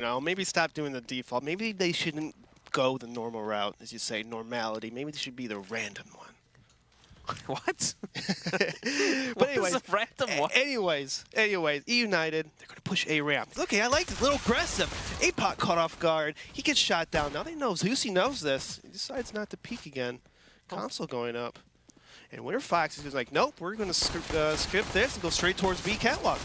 know, maybe stop doing the default. Maybe they shouldn't go the normal route, as you say, normality. Maybe they should be the random one. What? But anyways, a random one? anyways, EUnited, they're going to push A ramp. Okay, I like this, a little aggressive. APOC caught off guard. He gets shot down. Now they know, Zusi knows this. He decides not to peek again. Console going up. And Winterfox is just like, nope, we're going to skip this and go straight towards B catwalk.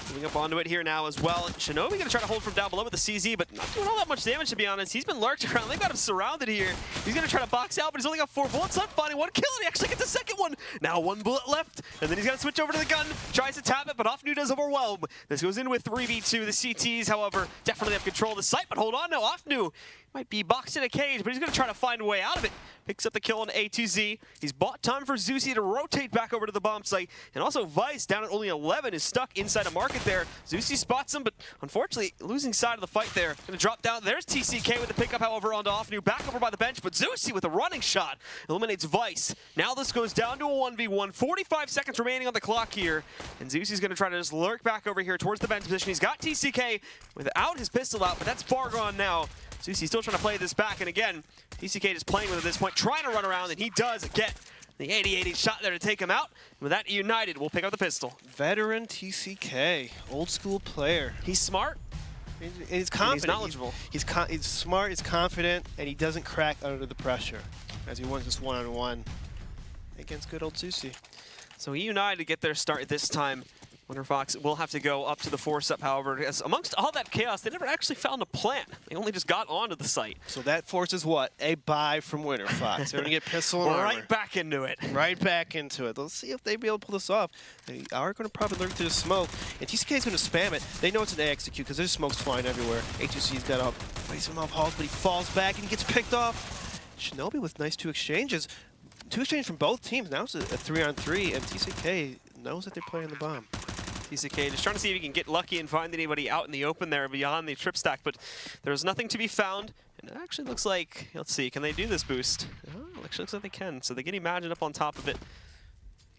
Moving up onto it here now as well. Shinobi gonna try to hold from down below with the CZ, but not doing all that much damage, to be honest. He's been lurking around. They've got him surrounded here. He's gonna try to box out, but he's only got 4 bullets left. Finding one kill, and he actually gets a second one. Now 1 bullet left, and then he's gonna switch over to the gun. Tries to tap it, but Offnu does overwhelm. This goes in with 3v2. The CTs, however, definitely have control of the site, but hold on now. Offnu might be boxed in a cage, but he's gonna try to find a way out of it. Picks up the kill on A2Z. He's bought time for Zusi to rotate back over to the bomb site. And also Vice, down at only 11, is stuck inside a market there. Zusi spots him, but unfortunately, losing side of the fight there. Gonna drop down. There's TCK with the pickup, however, onto Offnu. Back over by the bench, but Zusi with a running shot eliminates Vice. Now this goes down to a 1v1. 45 seconds remaining on the clock here. And Zusi's gonna try to just lurk back over here towards the bench position. He's got TCK without his pistol out, but that's far gone now. Zusi still trying to play this back, and again, TCK just playing with it at this point, trying to run around, and he does get the 80-80 shot there to take him out. And with that, EUnited will pick up the pistol. Veteran TCK, old school player. He's smart. He's confident. He's knowledgeable. He's smart, he's confident, and he doesn't crack under the pressure, as he wins just one-on-one against good old Zusi. So EUnited get their start this time. Winterfox will have to go up to the force up, however, as amongst all that chaos, they never actually found a plan. They only just got onto the site. So that forces what? A buy from Winterfox. They're going to get pistol and armor. Right back into it. Right back into it. Let's see if they'll be able to pull this off. They are going to probably lurk through the smoke, and TCK is going to spam it. They know it's an A execute because there's smokes flying everywhere. A2C's got up, fights him off halls, but he falls back and he gets picked off. Shinobi with nice 2 exchanges. 2 exchanges from both teams. Now it's a 3-on-3, and TCK knows that they're playing the bomb. TCK just trying to see if he can get lucky and find anybody out in the open there beyond the trip stack, but there's nothing to be found. And it actually looks like, let's see, can they do this boost? Oh, actually looks like they can. So they get Imagine up on top of it.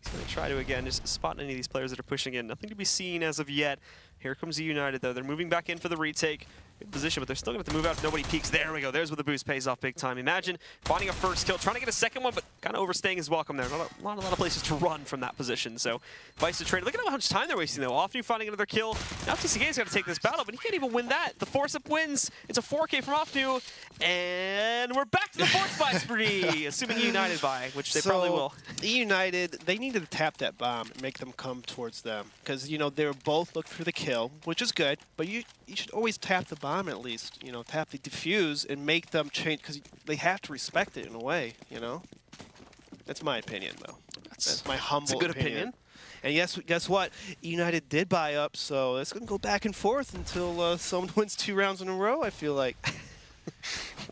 He's going to try to, again, just spot any of these players that are pushing in. Nothing to be seen as of yet. Here comes EUnited, though. They're moving back in for the retake. Good position, but they're still going to have to move out if nobody peeks. There we go. There's where the boost pays off big time. Imagine finding a first kill, trying to get a second one, but kind of overstaying his welcome there. Not a lot of places to run from that position. So Vice to trade. Look at how much time they're wasting, though. Offnu finding another kill. Now TCK's got to take this battle, but he can't even win that. The force-up wins. It's a 4K from Offnu, and we're back to the force buy spree, assuming EUnited buy, which they probably will. EUnited, they needed to tap that bomb and make them come towards them, because, you know, they were both looking for the kill, which is good, but you should always tap the bomb at least. You know, tap the defuse and make them change, because they have to respect it in a way, you know? That's my opinion, though. That's my humble opinion. It's a good opinion. And yes, guess what? EUnited did buy up, so it's going to go back and forth until someone wins 2 rounds in a row, I feel like.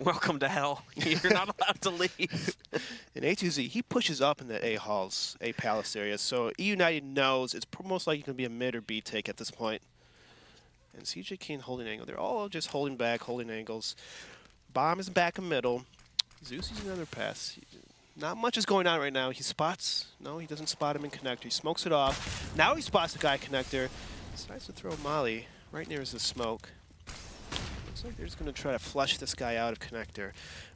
Welcome to hell. You're not allowed to leave. And A2Z, he pushes up in the A halls, A palace area, so EUnited knows it's most likely going to be a mid or B take at this point. And CJ Kane holding angle. They're all just holding back, holding angles. Bomb is back in middle. Zusi's another pass. Not much is going on right now. He spots. No, he doesn't spot him in connector. He smokes it off. Now he spots the guy connector. Decides to throw Molly right near the smoke. Looks like they're just going to try to flush this guy out of connector.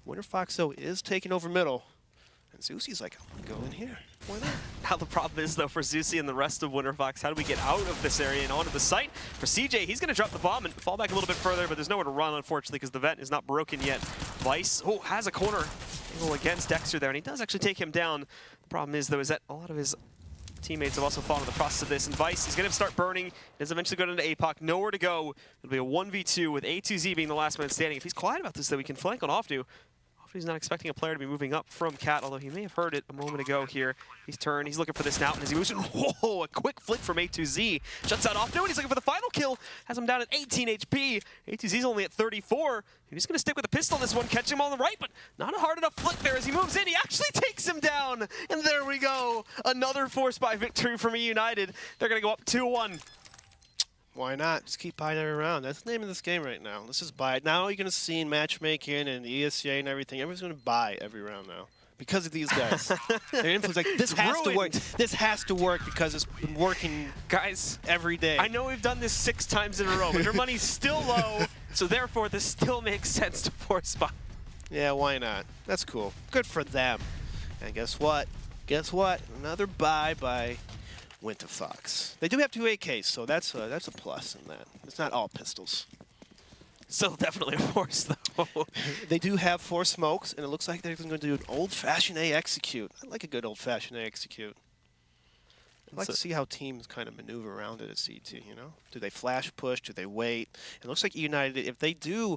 Winterfox, though, is taking over middle. And Zusi's like, I'm going to go in here. Why not? Now the problem is, though, for Zusi and the rest of Winterfox, how do we get out of this area and onto the site? For CJ, he's going to drop the bomb and fall back a little bit further, but there's nowhere to run, unfortunately, because the vent is not broken yet. Vice, has a corner angle against Dexter there, and he does actually take him down. The problem is, though, is that a lot of his teammates have also fallen in the process of this, and Vice is going to start burning. He does eventually go into APOC, nowhere to go. It'll be a 1v2 with A2Z being the last man standing. If he's quiet about this, though, we can flank on Offnu. He's not expecting a player to be moving up from Cat, although he may have heard it a moment ago here. He's turned, he's looking for this now, and as he moves in, whoa, a quick flick from A2Z. Shuts out Offnu, and he's looking for the final kill. Has him down at 18 HP. A2Z's only at 34. He's going to stick with the pistol on this one, catch him on the right, but not a hard enough flick there as he moves in. He actually takes him down, and there we go. Another force buy victory from EUnited. They're going to go up 2-1. Why not? Just keep buying every round. That's the name of this game right now. Let's just buy it. Now you're going to see in matchmaking and the ESCA and everything, everyone's going to buy every round now. Because of these guys. Their influence, like, this has to work. This has to work because it's been working, guys, every day. I know we've done this 6 times in a row, but your money's still low. So therefore, this still makes sense to force buy. Yeah, why not? That's cool. Good for them. And guess what? Guess what? Another buy by Winterfox. They do have 2 AKs, so that's a plus in that. It's not all pistols. Still definitely a force, though. They do have 4 smokes, and it looks like they're going to do an old-fashioned A execute. I like a good old-fashioned A execute. I'd like to see how teams kind of maneuver around it at CT, you know? Do they flash push? Do they wait? It looks like EUnited, if they do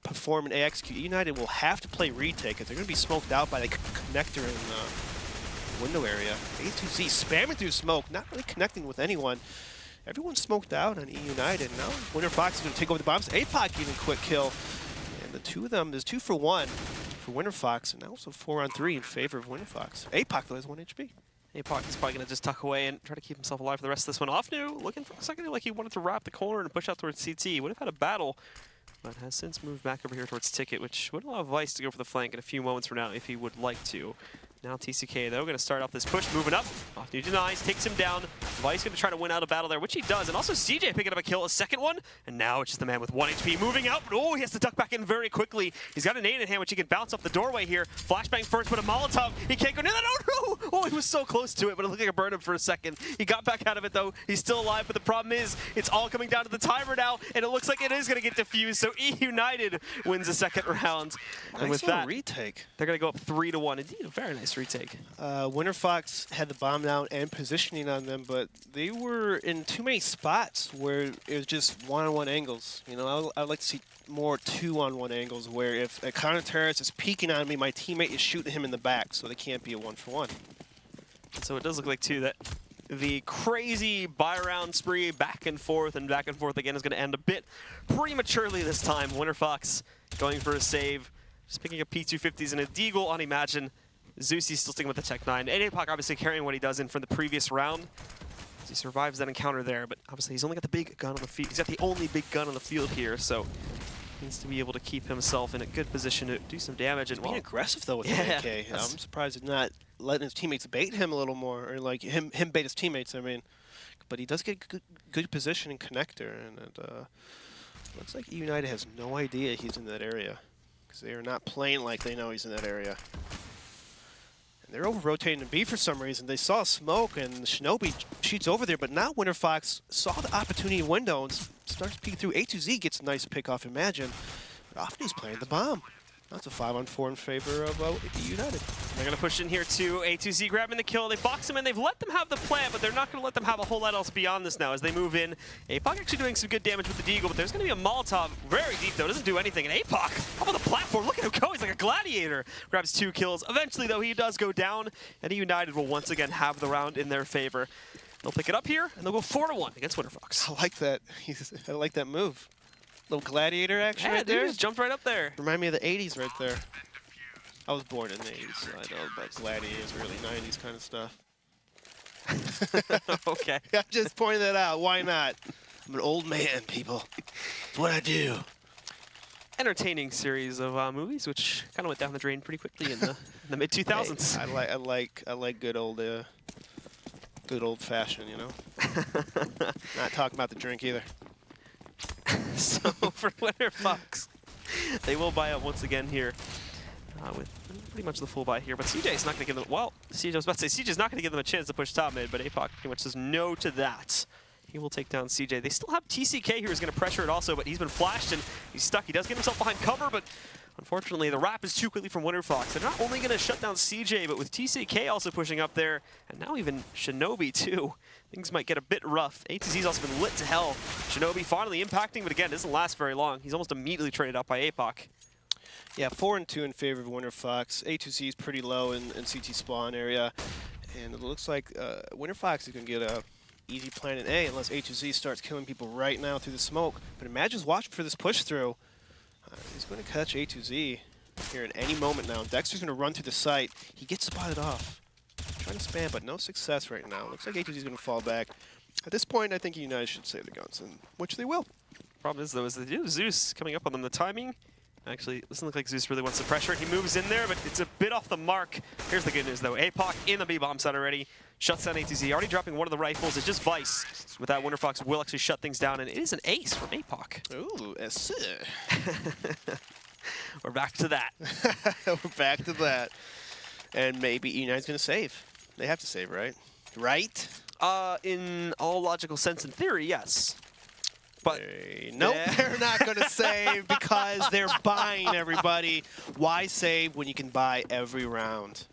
perform an A execute, EUnited will have to play retake because they're going to be smoked out by the connector in the window area. A2Z spamming through smoke, not really connecting with anyone. Everyone's smoked out on EUnited. Now Winterfox is going to take over the bombs. APOC getting a quick kill. And the 2 of them, there's 2 for 1 for Winterfox, and now also 4 on 3 in favor of Winterfox. APOC, though, has 1 HP. APOC is probably going to just tuck away and try to keep himself alive for the rest of this one. Offnu looking for a second like he wanted to wrap the corner and push out towards CT. He would have had a battle, but has since moved back over here towards Ticket, which would allow Vice to go for the flank in a few moments from now if he would like to. Now TCK, though, going to start off this push, moving up. Offnu denies, takes him down. Vice going to try to win out a battle there, which he does. And also CJ picking up a kill, a second one. And now it's just the man with 1 HP moving out. But oh, he has to duck back in very quickly. He's got a nade in hand, which he can bounce off the doorway here. Flashbang first, but a Molotov. He can't go near that. Oh, no! Oh, he was so close to it, but it looked like it burned him for a second. He got back out of it, though. He's still alive, but the problem is it's all coming down to the timer now. And it looks like it is going to get defused. So EUnited wins the second round. And with that, retake. they're going to go up 3-1. Indeed, a very nice retake. Winterfox had the bomb down and positioning on them, but they were in too many spots where it was just one-on-one angles. You know, I'd like to see more 2-on-1 angles where if a counter-terrorist is peeking on me, my teammate is shooting him in the back, so they can't be a 1-for-1. So it does look like, too, that the crazy buy-around spree back and forth again is going to end a bit prematurely this time. Winterfox going for a save, just picking up P250s and a deagle on Imagine. Zeusie's still sticking with the Tech 9. And APOC obviously carrying what he does in from the previous round. He survives that encounter there, but obviously he's only got the big gun on the field. He's got the only big gun on the field here, so he needs to be able to keep himself in a good position to do some damage. He's and being aggressive, though, with the AK. I'm surprised he's not letting his teammates bait him a little more, or like him bait his teammates, I mean. But he does get good position and connector, and it looks like EUnited has no idea he's in that area, because they are not playing like they know he's in that area. They're over-rotating to B for some reason. They saw smoke, and Shinobi shoots over there, but now Winterfox saw the opportunity window and starts peeking through. A2Z gets a nice pick off Imagine, but Offnu's playing the bomb. That's a 5-on-4 in favor of EUnited. They're going to push in here too. A2Z grabbing the kill. They box him in. They've let them have the plant, but they're not going to let them have a whole lot else beyond this now as they move in. APOC actually doing some good damage with the deagle, but there's going to be a Molotov very deep, though. Doesn't do anything. And APOC up on the platform. Look at him go. He's like a gladiator. Grabs 2 kills. Eventually, though, he does go down, and EUnited will once again have the round in their favor. They'll pick it up here, and they'll go 4-1 against Winterfox. I like that. I like that move. Little gladiator action right there. He just jumped right up there. Remind me of the 80s right there. I was born in the 80s, so I know about gladiators, early 90s kind of stuff. Okay. I just pointed that out. Why not? I'm an old man, people. It's what I do. Entertaining series of movies, which kind of went down the drain pretty quickly in the mid 2000s. Hey, I like good old fashioned, you know. Not talking about the drink either. So for Winterfox, they will buy up once again here with pretty much the full buy here. But CJ's not going to give them, well, I was about to say CJ's not going to give them a chance to push top mid, but APOC pretty much says no to that. He will take down CJ. They still have TCK who is going to pressure it also, but he's been flashed and he's stuck. He does get himself behind cover, but unfortunately the wrap is too quickly from Winterfox. They're not only going to shut down CJ, but with TCK also pushing up there, and now even Shinobi too. Things might get a bit rough. A2Z's also been lit to hell. Shinobi finally impacting, but again, doesn't last very long. He's almost immediately traded up by APOC. Yeah, 4-2 in favor of Winterfox. A2Z is pretty low in CT spawn area, and it looks like Winterfox is going to get a easy plan in A unless A2Z starts killing people right now through the smoke. But Imagine's watching for this push through. He's going to catch A2Z here at any moment now. Dexter's going to run through the site. He gets spotted off. Trying to spam, but no success right now. Looks like A2Z's going to fall back. At this point, I think EUnited should save the guns, and which they will. Problem is, though, is they do have Zeus coming up on them. The timing Actually, doesn't look like Zeus really wants to pressure it. He moves in there, but it's a bit off the mark. Here's the good news, though. APOC in the B-bomb side already. Shuts down A2Z. Already dropping one of the rifles. It's just Vice. With that, Winterfox will actually shut things down, and it is an ace from APOC. Ooh, yes. We're back to that. We're back to that. And maybe EUnited's going to save. They have to save, right? Right? In all logical sense and theory, yes. But nope, they're not going to save because they're buying everybody. Why save when you can buy every round?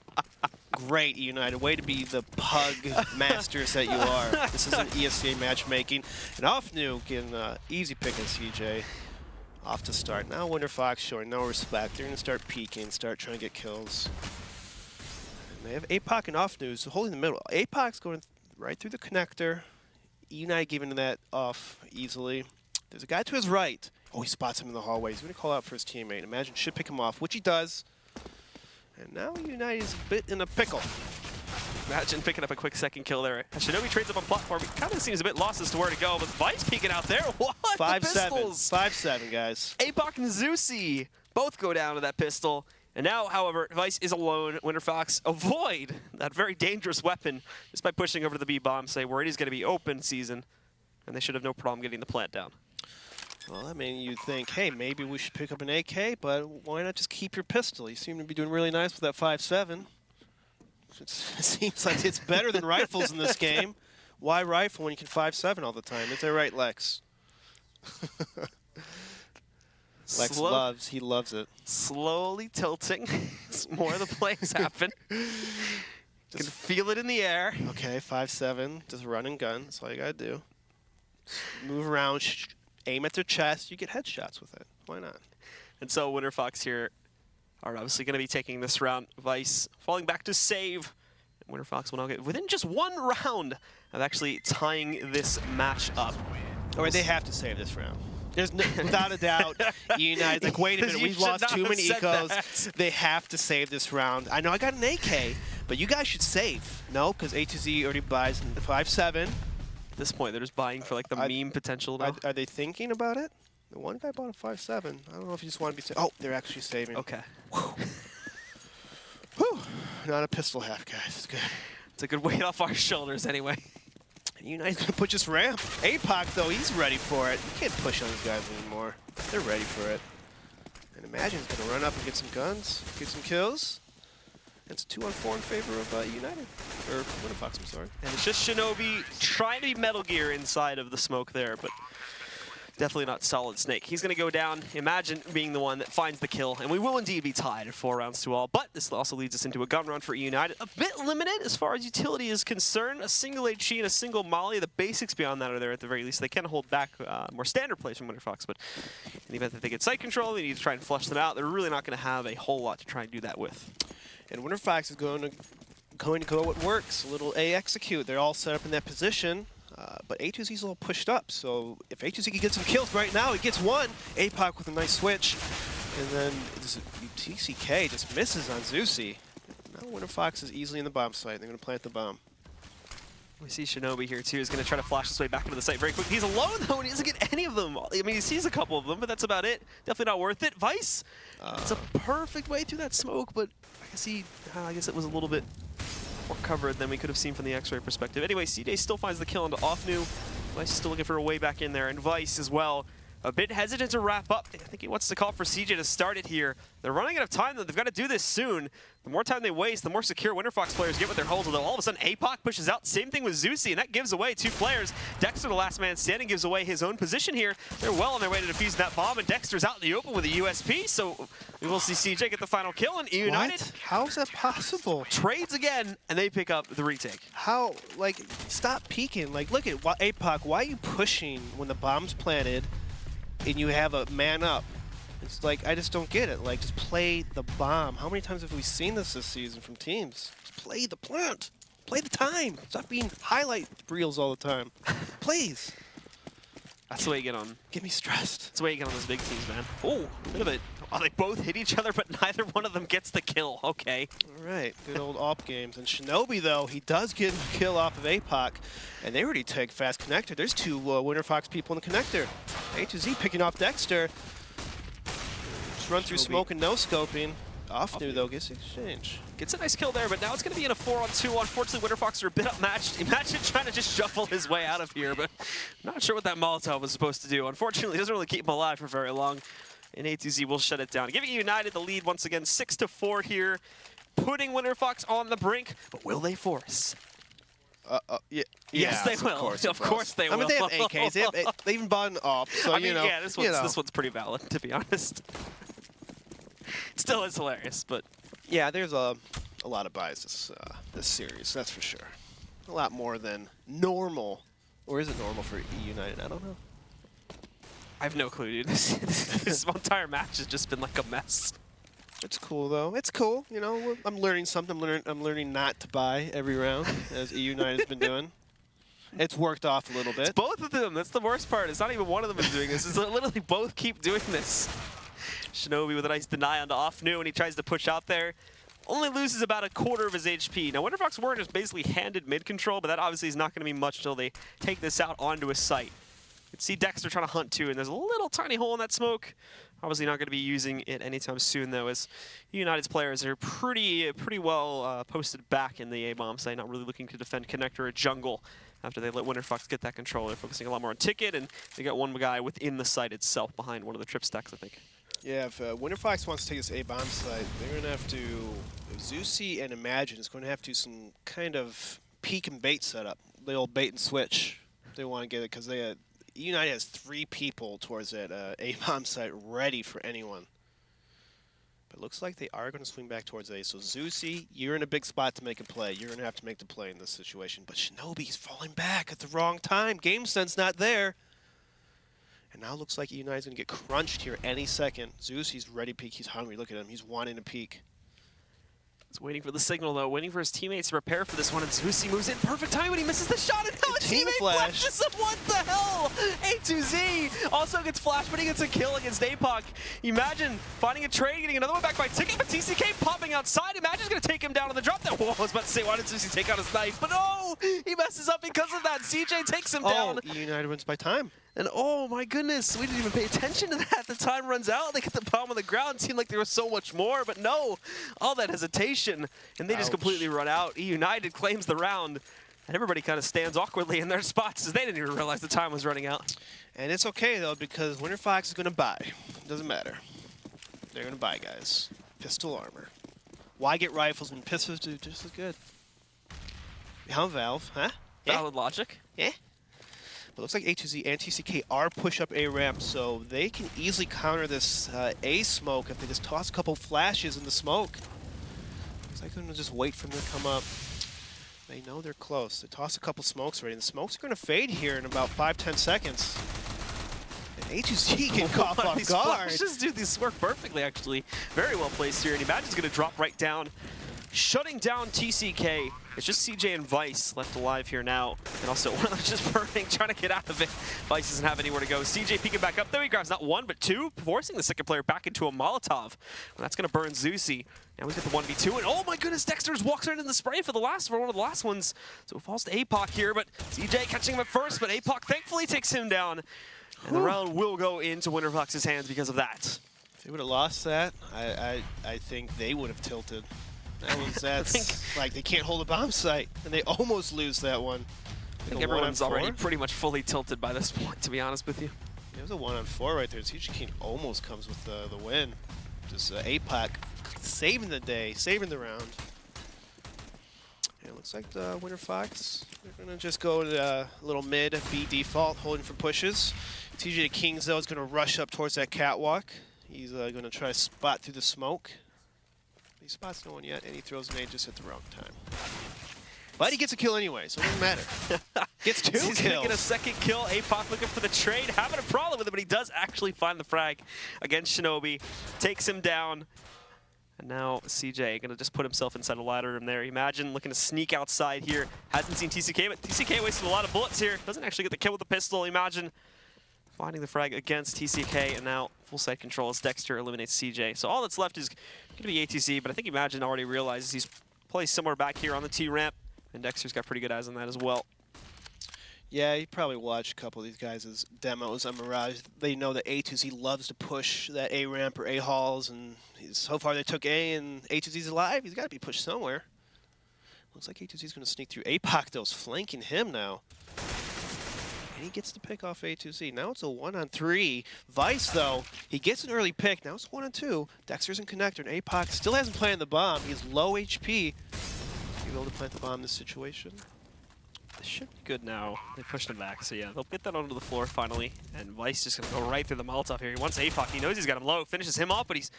Great, EUnited. Way to be the pug masters that you are. This is an ESL matchmaking. And Offnu getting easy pick on CJ. Off to start. Now Winterfox showing no respect. They're going to start peeking, start trying to get kills. And they have APOC and Offnu holding the middle. APOC's going right through the connector. EUnited giving that off easily. There's a guy to his right. Oh, he spots him in the hallway. He's going to call out for his teammate. Imagine should pick him off, which he does. And now EUnited is a bit in a pickle. Imagine picking up a quick second kill there. Shinobi trades up on platform. He kind of seems a bit lost as to where to go, but Vice peeking out there. What? 5-7. 5-7, guys. APOC and Zeusy both go down to that pistol. And now, however, Vice is alone. Winterfox avoid that very dangerous weapon just by pushing over to the B-bomb, say where it is going to be open season, and they should have no problem getting the plant down. Well, I mean, you'd think, hey, maybe we should pick up an AK, but why not just keep your pistol? You seem to be doing really nice with that 5.7. It seems like it's better than rifles in this game. Why rifle when you can 5.7 all the time? Is that right, Lex? Lex loves, he loves it. Slowly tilting as more of the plays happen. You can feel it in the air. Okay, 5.7, just run and gun. That's all you gotta do. Move around, aim at their chest, you get headshots with it. Why not? And so Winterfox here are obviously going to be taking this round. Vice falling back to save. Winterfox will now get within just one round of actually tying this match up. Or they have to save this round. There's no, without a doubt, EUnited's like, wait a minute, we've lost too many ecos. They have to save this round. I know I got an AK, but you guys should save. No, because A2Z already buys 5.7. At this point, they're just buying for like the meme potential now. Are they thinking about it? The one guy bought a 5.7. I don't know if you just want to be saving. Oh, they're actually saving. Okay. Whew. Not a pistol half, guys. It's good. It's a good weight off our shoulders anyway. EUnited's going to push this ramp. APOC, though, he's ready for it. You can't push on these guys anymore. They're ready for it. And Imagine he's going to run up and get some guns, get some kills. It's a 2-on-4 in favor of EUnited. Or Winterfox, I'm sorry. And it's just Shinobi trying to be Metal Gear inside of the smoke there, but definitely not Solid Snake. He's going to go down, Imagine being the one that finds the kill, and we will indeed be tied at 4 rounds to all. But this also leads us into a gun run for EUnited. A bit limited as far as utility is concerned. A single HE and a single molly. The basics beyond that are there at the very least. They can hold back more standard plays from Winterfox, but in the event that they get site control, they need to try and flush them out. They're really not going to have a whole lot to try and do that with. And Winterfox is going to go what works. A little A execute. They're all set up in that position. But A2Z's a little pushed up, so if A2Z can get some kills right now, he gets one. APOC with a nice switch. And then TCK just misses on Zeusy. Now Winterfox is easily in the bomb site. They're going to plant the bomb. We see Shinobi here too. He's going to try to flash his way back into the site very quick. He's alone though, and he doesn't get any of them. I mean, he sees a couple of them, but that's about it. Definitely not worth it. Vice, it's a perfect way through that smoke, but I guess it was a little bit more covered than we could have seen from the X-ray perspective. Anyway, CJ still finds the kill onto Offnu. Vice is still looking for a way back in there, and Vice as well. A bit hesitant to wrap up. I think he wants to call for CJ to start it here. They're running out of time, though. They've got to do this soon. The more time they waste, the more secure Winterfox players get with their holds. Although all of a sudden, APOC pushes out. Same thing with Zeusy, and that gives away 2 players. Dexter, the last man standing, gives away his own position here. They're well on their way to defusing that bomb, and Dexter's out in the open with a USP. So we will see CJ get the final kill, and EUnited. What? How is that possible? Trades again, and they pick up the retake. How? Like, stop peeking. Like, look at APOC. Why are you pushing when the bomb's planted and you have a man up? It's like, I just don't get it. Like, just play the bomb. How many times have we seen this season from teams? Just play the plant. Play the time. Stop being highlight reels all the time. Please. That's the way you get on. Get me stressed. That's the way you get on those big teams, man. Oh, bit of it. Oh, they both hit each other, but neither one of them gets the kill. Okay. All right. Good old AWP games. And Shinobi, though, he does get a kill off of APOC. And they already take fast connector. There's 2 Winterfox people in the connector. A2Z picking off Dexter. Nice run through Shinobi. smoke and no scoping. Off new though, gets exchange. Gets a nice kill there, but now it's going to be in a 4-on-2. Unfortunately, Winterfox are a bit outmatched. Imagine trying to just shuffle his way out of here, but I'm not sure what that Molotov was supposed to do. Unfortunately, it doesn't really keep him alive for very long. And A2Z will shut it down, giving United the lead once again, 6-4 here, putting Winterfox on the brink. But will they force? Yeah. Yes, they will. Of course they will. I mean, they have AKs. They even bought an op, so I mean, you know. yeah, this one's pretty valid, to be honest. It still is hilarious, but yeah, there's a lot of buys this series, that's for sure. A lot more than normal, or is it normal for EUnited? I don't know. I have no clue, dude. This entire match has just been like a mess. It's cool though. It's cool. You know, I'm learning something. I'm learning not to buy every round, as EUnited has been doing. It's worked off a little bit. It's both of them. That's the worst part. It's not even one of them is doing this. It's literally both keep doing this. Shinobi with a nice deny onto off new, and he tries to push out there. Only loses about a quarter of his HP. Now, Winterfox were just basically handed mid control, but that obviously is not going to be much until they take this out onto his site. You can see Dexter trying to hunt too, and there's a little tiny hole in that smoke. Obviously not going to be using it anytime soon, though, as United's players are pretty well posted back in the A-bomb site, not really looking to defend connector or jungle after they let Winterfox get that control. They're focusing a lot more on ticket, and they got one guy within the site itself behind one of the trip stacks, I think. Yeah, if Winterfox wants to take this A-bomb site, they're going to have to... Zeusy and Imagine is going to have to do some kind of peek and bait setup. The old bait and switch. They want to get it, because EUnited has 3 people towards that A-bomb site ready for anyone. But it looks like they are going to swing back towards A. So Zeusy, you're in a big spot to make a play. You're going to have to make the play in this situation. But Shinobi's falling back at the wrong time. Game sense not there. And now it looks like EUnited's going to get crunched here any second. Zeusy's ready to peek. He's hungry. Look at him. He's wanting to peek. He's waiting for the signal, though, waiting for his teammates to prepare for this one, and Zeusy moves in perfect time when he misses the shot, and now a teammate flashes him. What the hell? A2Z also gets flashed, but he gets a kill against APOC. Imagine finding a trade, getting another one back by Ticket, but TCK popping outside. Imagine's going to take him down on the drop. That wall I was about to say, why did Zeusy take out his knife? But no, he messes up because of that. CJ takes him down. EUnited wins by time. And oh my goodness, we didn't even pay attention to that. The time runs out, they get the bomb on the ground. It seemed like there was so much more, but no, all that hesitation, and they just completely run out. EUnited claims the round, and everybody kind of stands awkwardly in their spots as they didn't even realize the time was running out. And it's okay though, because Winterfox is going to buy. Doesn't matter. They're going to buy, guys. Pistol armor. Why get rifles when pistols do just as good? Behind Valve, huh? Valid logic. Yeah. But looks like A2Z and TCK are push up A ramp, so they can easily counter this A smoke if they just toss a couple flashes in the smoke. Looks like they're going to just wait for them to come up. They know they're close. They toss a couple smokes already, and the smokes are going to fade here in about 5-10 seconds. And A2Z can cough off these guard. Flashes, dude, these work perfectly, actually. Very well placed here, and Imagine's going to drop right down, shutting down TCK. It's just CJ and Vice left alive here now. And also, one of them's just burning, trying to get out of it. Vice doesn't have anywhere to go. CJ peeking back up there. He grabs not one, but 2, forcing the second player back into a Molotov. And that's going to burn Zeusy. Now he's got the 1v2. And oh my goodness, Dexter walks right in the spray for one of the last ones. So it falls to APOC here, but CJ catching him at first, but APOC thankfully takes him down. And the round will go into Winterfox's hands because of that. If they would have lost that, I think they would have tilted. That's like they can't hold a bomb site, and they almost lose that one. I think everyone's already pretty much fully tilted by this point, to be honest with you. It was a 1-on-4 right there. CJ almost comes with the win. Just APOC saving the day, saving the round. And it looks like the Winterfox, they're going to just go to a little mid B default, holding for pushes. TJ Kings, though, is going to rush up towards that catwalk. He's going to try to spot through the smoke. He spots no one yet, and he throws nade just at the wrong time. But he gets a kill anyway, so it doesn't matter. Gets 2 kills. He's going to get a second kill. APOC looking for the trade, having a problem with it, but he does actually find the frag against Shinobi. Takes him down. And now CJ going to just put himself inside a ladder room there. Imagine looking to sneak outside here. Hasn't seen TCK, but TCK wasted a lot of bullets here. Doesn't actually get the kill with the pistol. Imagine finding the frag against TCK, and now full side control as Dexter eliminates CJ. So all that's left is going to be ATC, but I think Imagine already realizes he's placed somewhere back here on the T ramp, and Dexter's got pretty good eyes on that as well. Yeah, you probably watched a couple of these guys' demos on Mirage. They know that A2Z loves to push that A ramp or A halls, and so far they took A, and A2Z's alive. He's got to be pushed somewhere. Looks like A2Z's going to sneak through. APOC, though, is flanking him now. And he gets the pick off A2Z. Now it's a 1-on-3. Vice, though, he gets an early pick. Now it's 1-on-2. Dexter's in connector, and APOC still hasn't planted the bomb. He's low HP. Is he able to plant the bomb in this situation? This should be good now. They pushed him back, so yeah, they'll get that onto the floor finally. And Vice just gonna go right through the Molotov here. He wants APOC. He knows he's got him low. Finishes him off, but he's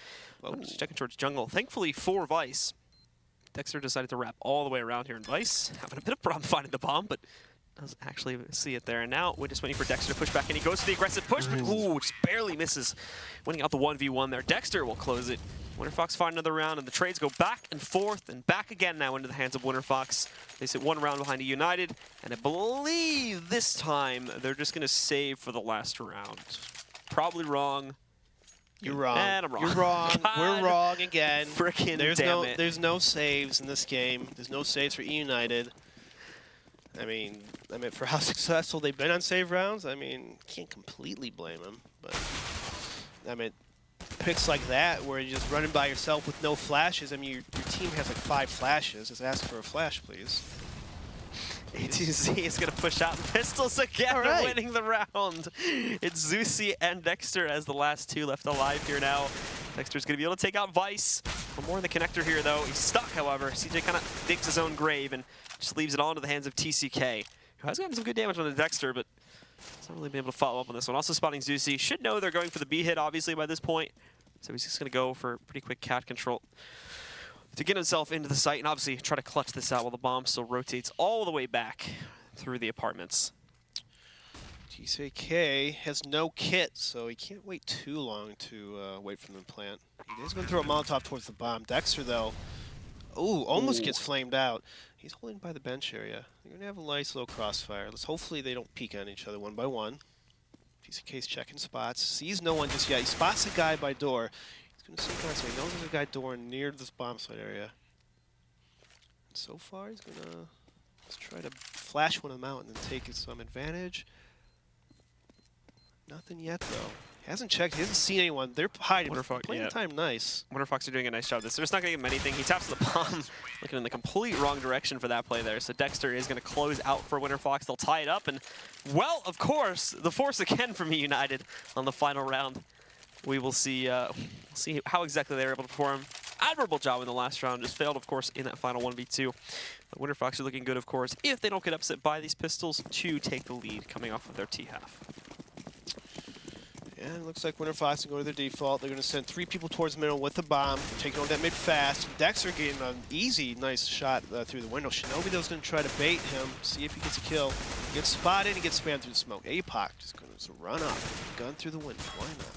checking towards jungle. Thankfully for Vice, Dexter decided to wrap all the way around here, and Vice having a bit of problem finding the bomb, but doesn't actually see it there. And now we're just waiting for Dexter to push back, and he goes for the aggressive push, but ooh, just barely misses. Winning out the 1v1 there. Dexter will close it. Winterfox find another round, and the trades go back and forth and back again now into the hands of Winterfox. They sit one round behind EUnited, and I believe this time they're just going to save for the last round. Probably wrong. You're wrong. And I'm wrong. You're wrong. We're wrong again. Frickin' damn it. There's no saves in this game. There's no saves for EUnited. I mean, for how successful they've been on save rounds, I mean, can't completely blame them. But I mean, picks like that where you're just running by yourself with no flashes. I mean, your team has like 5 flashes. Just ask for a flash, please. A2Z is going to push out pistols again, right. Winning the round. It's Zusi and Dexter as the last 2 left alive here now. Dexter's going to be able to take out Vice. More in the connector here, though. He's stuck, however. CJ kind of digs his own grave and just leaves it all into the hands of TCK, who has gotten some good damage on the Dexter, but has not really been able to follow up on this one. Also spotting Zusi. Should know they're going for the B hit, obviously, by this point. So he's just going to go for pretty quick cat control to get himself into the site and obviously try to clutch this out while the bomb still rotates all the way back through the apartments. TCK has no kit, so he can't wait too long to wait for them to plant. He's going to throw a Molotov towards the bomb. Dexter, though, almost gets flamed out. He's holding by the bench area. They're going to have a nice little crossfire. Hopefully they don't peek on each other one by one. TCK's checking spots. Sees no one just yet. He spots a guy by door. He's going to see guys, so he knows there's a guy door near this bomb site area. And so far, he's going to just try to flash one of them out and then take some advantage. Nothing yet, though. He hasn't checked. He hasn't seen anyone. They're hiding. Playing the time nice. Winterfox are doing a nice job. They're just not going to give him anything. He taps the bomb, looking in the complete wrong direction for that play there. So Dexter is going to close out for Winterfox. They'll tie it up. And, well, of course, the force again from EUnited on the final round. We will see how exactly they were able to perform. Admirable job in the last round. Just failed, of course, in that final 1v2. But Winterfox are looking good, of course, if they don't get upset by these pistols, to take the lead coming off of their T-half. And it looks like Winterfox can go to their default. They're going to send 3 people towards the middle with the bomb, taking over that mid fast. Dexter getting an easy, nice shot through the window. Shinobi, though, is going to try to bait him, see if he gets a kill. He gets spotted and gets spammed through the smoke. APOC just going to run up, gun through the window. Why not?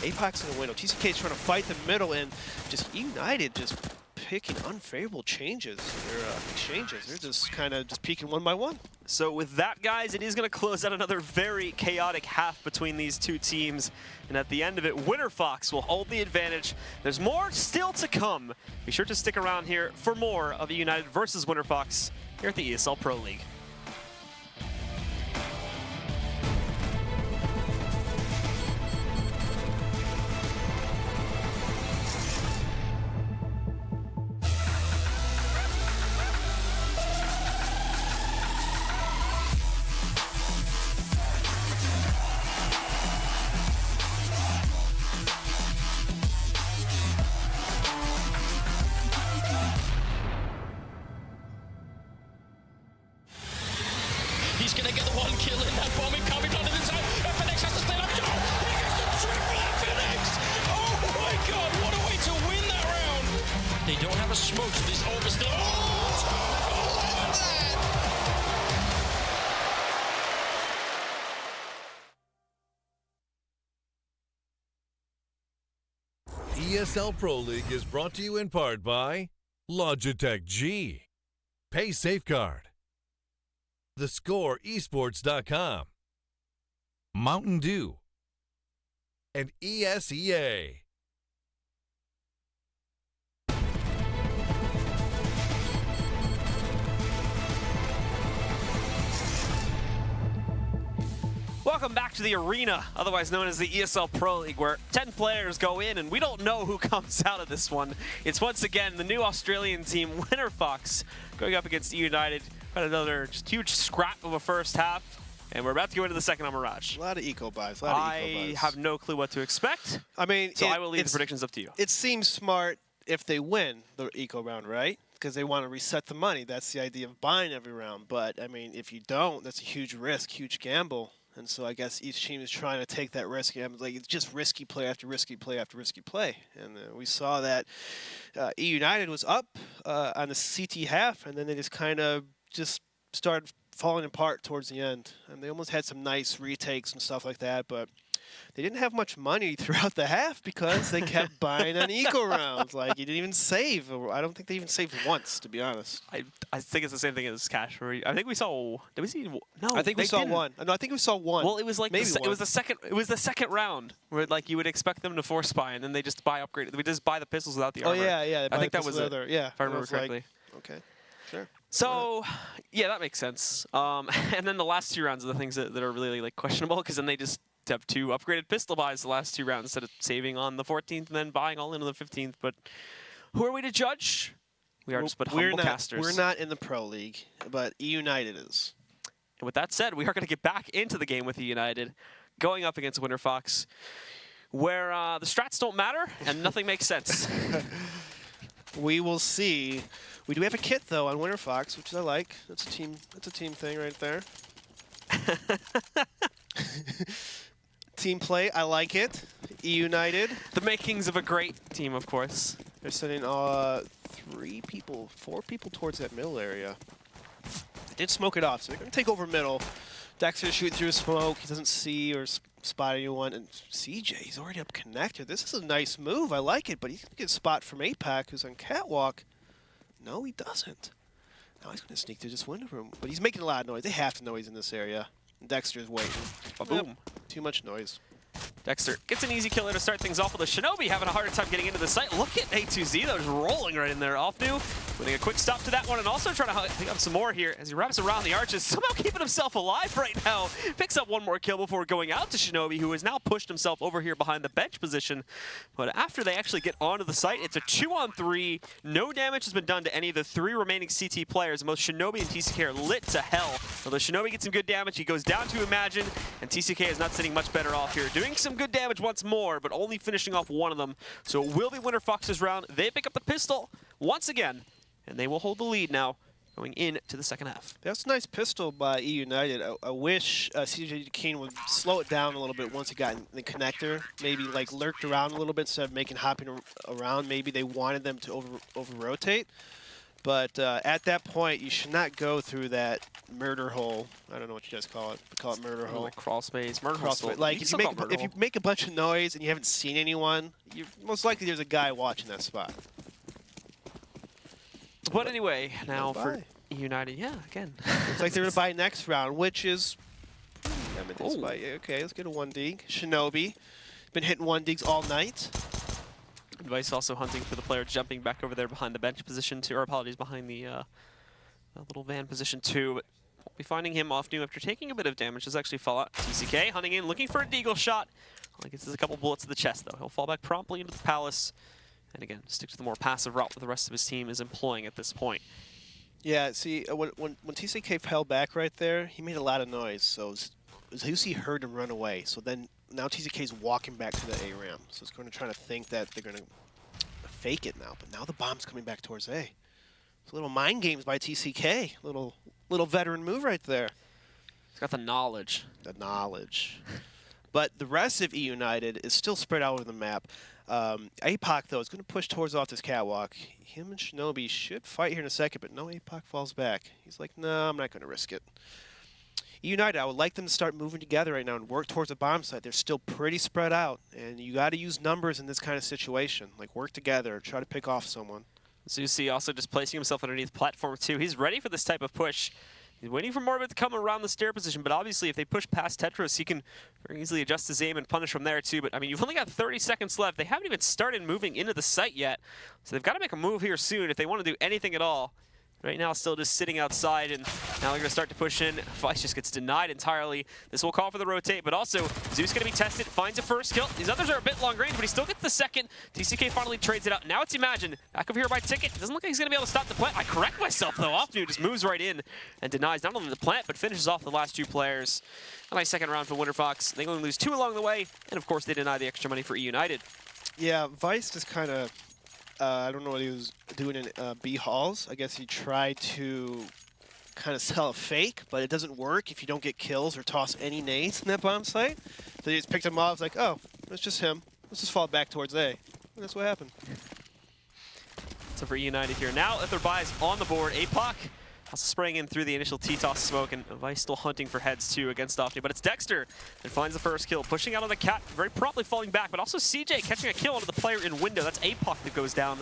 APOC's in the window. TCK's trying to fight the middle, and just EUnited just picking unfavorable changes in their exchanges. They're just kind of just peeking one by one. So with that, guys, it is going to close out another very chaotic half between these two teams. And at the end of it, Winterfox will hold the advantage. There's more still to come. Be sure to stick around here for more of EUnited versus Winterfox here at the ESL Pro League. He's gonna get the one kill in that bomb incoming onto the side. FNX has to stay up. He gets the triple FNX! Oh my god, what a way to win that round! They don't have a smoke, so this over still. ESL Pro League is brought to you in part by Logitech G, Pay Safeguard, TheScoreEsports.com, Mountain Dew, and ESEA. Welcome back to the arena, otherwise known as the ESL Pro League, where 10 players go in and we don't know who comes out of this one. It's once again the new Australian team, Winterfox, going up against EUnited. Got another just huge scrap of a first half, and we're about to go into the second on Mirage. A lot of eco buys. I have no clue what to expect. I mean, so I will leave the predictions up to you. It seems smart if they win the eco round, right? Because they want to reset the money. That's the idea of buying every round. But I mean, if you don't, that's a huge risk, huge gamble. And so I guess each team is trying to take that risk. And like, it's just risky play after risky play after risky play. And we saw that EUnited was up on the CT half, and then they just kind of just started falling apart towards the end. And they almost had some nice retakes and stuff like that, but they didn't have much money throughout the half because they kept buying on eco rounds. Like, you didn't even save. I don't think they even saved once, to be honest. I think it's the same thing as Cash. Where I think we saw. Did we see? No, I think we saw one. No, I think we saw one. Well, it was like it was the second. It was the second round where like you would expect them to force buy, and then they just buy upgrade. We just buy the pistols without the armor. Oh yeah. I think that was it. Yeah, if I remember correctly. Like, okay, sure. So, yeah, that makes sense. And then the last two rounds are the things that are really like questionable, because then they just have two upgraded pistol buys the last two rounds instead of saving on the 14th and then buying all in on the 15th. But who are we to judge? We are just but humble casters. We're not in the Pro League, but EUnited is. And with that said, we are going to get back into the game with EUnited, going up against Winterfox, where the strats don't matter and nothing makes sense. We will see. We do have a kit though on Winterfox, which I like. That's a team. That's a team thing right there. Team play, I like it. EUnited. The makings of a great team, of course. They're sending 4 people towards that middle area. They did smoke it off, so they're going to take over middle. Dexter's shooting through smoke. He doesn't see or spot anyone. And CJ, he's already up connector. This is a nice move. I like it, but he's going to get a spot from APAC, who's on catwalk. No, he doesn't. Now he's going to sneak through this window room. But he's making a lot of noise. They have to know he's in this area. Dexter's waiting. Boom. Yep. Too much noise. Dexter gets an easy killer to start things off with a Shinobi having a harder time getting into the site. Look at A2Z though, just rolling right in there. Offnu putting a quick stop to that one and also trying to pick up some more here as he wraps around the arches, somehow keeping himself alive right now. Picks up one more kill before going out to Shinobi, who has now pushed himself over here behind the bench position. But after they actually get onto the site, it's a 2-on-3. No damage has been done to any of the 3 remaining CT players. Both Shinobi and TCK are lit to hell. Although Shinobi gets some good damage, he goes down to Imagine, and TCK is not sitting much better off here. Doing some good damage once more, but only finishing off one of them. So it will be Winterfox's round. They pick up the pistol once again, and they will hold the lead now going into the second half. That's a nice pistol by EUnited. I wish CJ Kane would slow it down a little bit once he got in the connector. Maybe like lurked around a little bit instead of making hopping around. Maybe they wanted them to over-rotate. But at that point, you should not go through that murder hole. I don't know what you guys call it. We call it murder hole. Like crawl space, murder crawl hole. space. Like if you make a bunch of noise and you haven't seen anyone, most likely there's a guy watching that spot. But anyway, now for EUnited, yeah, again. Looks like they're going to buy next round, which is... Okay, let's get a 1D. Shinobi. Been hitting 1Ds all night. Advice also hunting for the player jumping back over there behind the bench position too, or apologies, behind the little van position too. But we'll be finding him off new after taking a bit of damage. Does actually fall out. TCK hunting in, looking for a deagle shot. Only gets a couple bullets to the chest though. He'll fall back promptly into the palace. And again, stick to the more passive route that the rest of his team is employing at this point. Yeah, see, when TCK fell back right there, he made a lot of noise. So Zusi heard him run away. So then now TCK's walking back to the A-ramp. So it's going to try to think that they're going to fake it now. But now the bomb's coming back towards A. It's a little mind games by TCK. Little veteran move right there. He's got the knowledge. The knowledge. But the rest of EUnited is still spread out over the map. APAC, though, is going to push towards off this catwalk. Him and Shinobi should fight here in a second, but no, APAC falls back. He's like, no, I'm not going to risk it. EUnited, I would like them to start moving together right now and work towards a bomb site. They're still pretty spread out, and you got to use numbers in this kind of situation. Like, work together, try to pick off someone. Zusi also just placing himself underneath platform 2. He's ready for this type of push. He's waiting for Morbid to come around the stair position, but obviously if they push past Tetros, he can very easily adjust his aim and punish from there too. But I mean, you've only got 30 seconds left. They haven't even started moving into the site yet, so they've got to make a move here soon if they want to do anything at all Right now, still just sitting outside, and now they're going to start to push in. Vice just gets denied entirely. This will call for the rotate, but also Zeus going to be tested, finds a first kill. These others are a bit long range, but he still gets the second. TCK finally trades it out. Now it's Imagine. Back over here by Ticket. Doesn't look like he's going to be able to stop the plant. I correct myself, though. Offnu just moves right in and denies not only the plant, but finishes off the last 2 players. A nice second round for Winterfox. They only lose 2 along the way, and of course, they deny the extra money for EUnited. Yeah, Vice just kind of, I don't know what he was doing in B halls. I guess he tried to kind of sell a fake, but it doesn't work if you don't get kills or toss any nades in that bomb site. So he just picked him off. It's like, oh, it's just him. Let's just fall back towards A. And that's what happened. So for EUnited here, now that their buy is on the board, APOC also spraying in through the initial T-toss smoke, and Vice still hunting for heads too against Offnu, but it's Dexter that finds the first kill, pushing out on the cat, very promptly falling back, but also CJ catching a kill onto the player in window. That's APOC that goes down.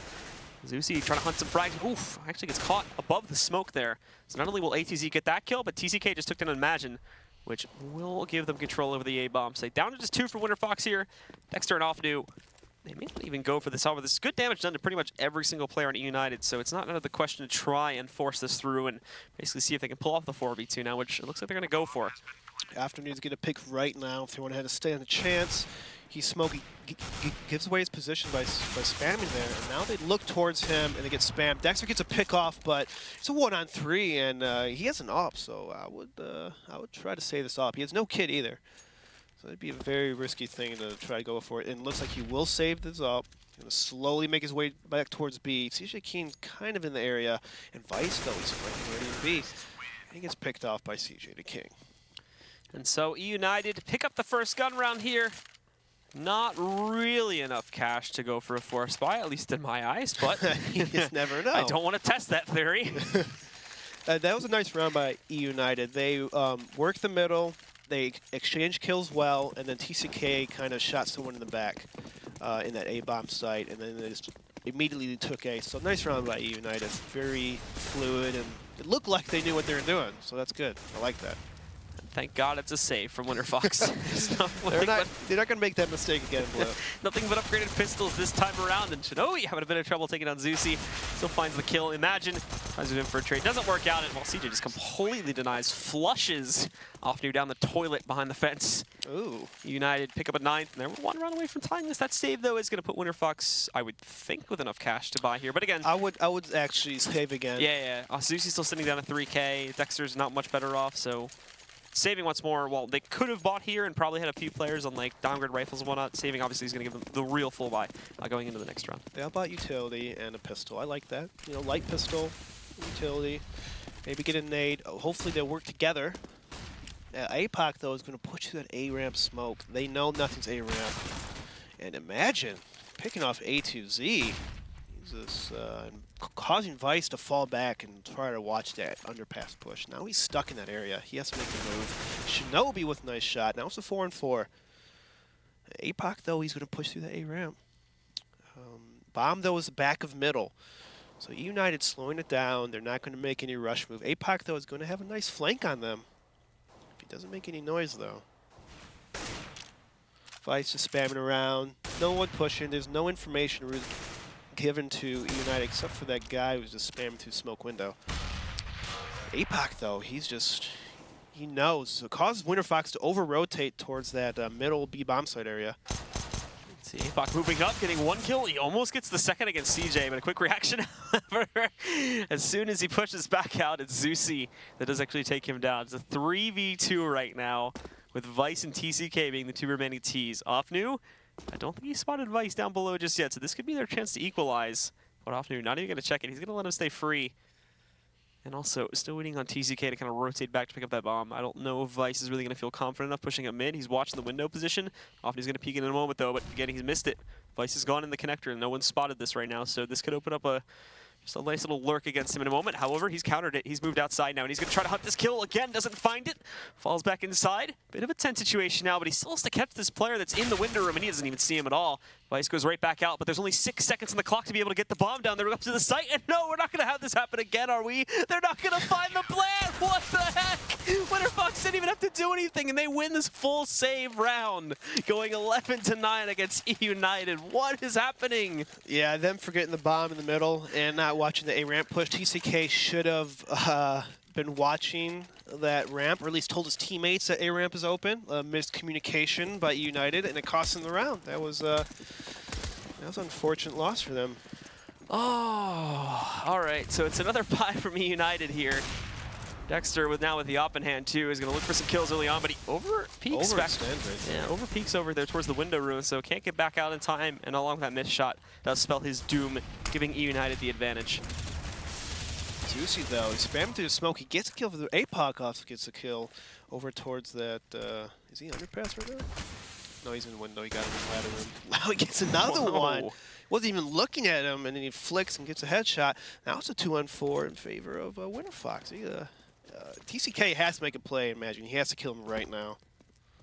Zusi trying to hunt some frags. Oof, actually gets caught above the smoke there. So not only will ATZ get that kill, but TCK just took down Imagine, which will give them control over the A-bomb site. Down to just 2 for Winterfox here. Dexter and Offnu. They may not even go for this. However, this is good damage done to pretty much every single player on EUnited, so it's not out of the question to try and force this through and basically see if they can pull off the 4v2 now, which it looks like they're going to go for. Afternoon's going to pick right now if they want to stand a chance. He's smoking, gives away his position by spamming there, and now they look towards him and they get spammed. Dexter gets a pick off, but it's a 1-on-3, and he has an op, so I would try to save this op. He has no kit either. So it'd be a very risky thing to try to go for it. And it looks like he will save this up. He's going to slowly make his way back towards B. CJ Keen's kind of in the area. And Vice, though, he's right in B. And he gets picked off by CJ the King. And so EUnited pick up the first gun round here. Not really enough cash to go for a force buy, at least in my eyes, but you just never know. I don't want to test that theory. That was a nice round by EUnited. They worked the middle. They exchanged kills well, and then TCK kind of shot someone in the back in that A-bomb site, and then they just immediately took A. So nice round by EUnited. Very fluid, and it looked like they knew what they were doing, so that's good. I like that. Thank God it's a save from Winterfox. They're not going to make that mistake again, Blue. Nothing but upgraded pistols this time around, and Shinobi having a bit of trouble taking on Zusi. Still finds the kill. Imagine tries to in for a trade. Doesn't work out, and while CJ just completely denies, flushes Offnu down the toilet behind the fence. Ooh. EUnited pick up a 9th, and they're 1 run away from tying this. That save, though, is going to put Winterfox, I would think, with enough cash to buy here. But again, I would actually save again. Yeah. Zusi's still sitting down at 3K. Dexter's not much better off, so saving once more. Well, they could have bought here and probably had a few players on like downgrade rifles and whatnot. Saving obviously is going to give them the real full buy going into the next round. They all bought utility and a pistol. I like that. You know, light pistol, utility, maybe get a nade. Oh, hopefully they'll work together. APOC though is going to push through that A ramp smoke. They know nothing's A ramp. And Imagine picking off A2Z. Jesus, causing Vice to fall back and try to watch that underpass push. Now he's stuck in that area. He has to make the move. Shinobi with a nice shot. Now it's a 4-on-4. APOC, though, he's going to push through the A ramp. Bomb, though, is the back of middle. So EUnited slowing it down. They're not going to make any rush move. APOC, though, is going to have a nice flank on them. If he doesn't make any noise, though. Vice just spamming around. No one pushing. There's no information really given to EUnited except for that guy who's just spamming through smoke window. APOC, though, he knows. So it causes Winterfox to over-rotate towards that middle B bomb site area. Let's see, APOC moving up, getting 1 kill. He almost gets the second against CJ, but a quick reaction, however. As soon as he pushes back out, it's Zusi that does actually take him down. It's a 3v2 right now, with Vice and TCK being the 2 remaining Ts. Offnu, I don't think he spotted Vice down below just yet, so this could be their chance to equalize. But Offnu not even going to check it. He's going to let him stay free. And also, still waiting on TCK to kind of rotate back to pick up that bomb. I don't know if Vice is really going to feel confident enough pushing up mid. He's watching the window position. Offnu's going to peek in a moment, though, but again, he's missed it. Vice has gone in the connector, and no one's spotted this right now, so this could open up just a nice little lurk against him in a moment. However, he's countered it. He's moved outside now, and he's going to try to hunt this kill again. Doesn't find it. Falls back inside. Bit of a tense situation now, but he still has to catch this player that's in the window room, and he doesn't even see him at all. Vice goes right back out, but there's only 6 seconds on the clock to be able to get the bomb down there up to the site. And no, we're not going to have this happen again, are we? They're not going to find the plan. What the heck? Winterfox didn't even have to do anything, and they win this full save round, going 11-9 against EUnited. What is happening? Yeah, them forgetting the bomb in the middle and not watching the A ramp push. TCK should have been watching that ramp, or at least told his teammates that A ramp is open. Miscommunication by EUnited, and it cost them the round. That was an unfortunate loss for them. Oh, all right. So it's another bye from EUnited here. Dexter with the op in hand too is going to look for some kills early on, but he over peaks back. Yeah, over peaks over there towards the window room, so can't get back out in time. And along with that missed shot, does spell his doom, giving EUnited the advantage. Juicy though, he spammed through the smoke. He gets a kill for the APOC. Also gets a kill over towards that. Is he underpass right now? No, he's in the window. He got him in the ladder room. Wow, he gets another one. Wasn't even looking at him, and then he flicks and gets a headshot. Now it's a 2-on-4 in favor of Winterfox. TCK has to make a play. Imagine he has to kill him right now.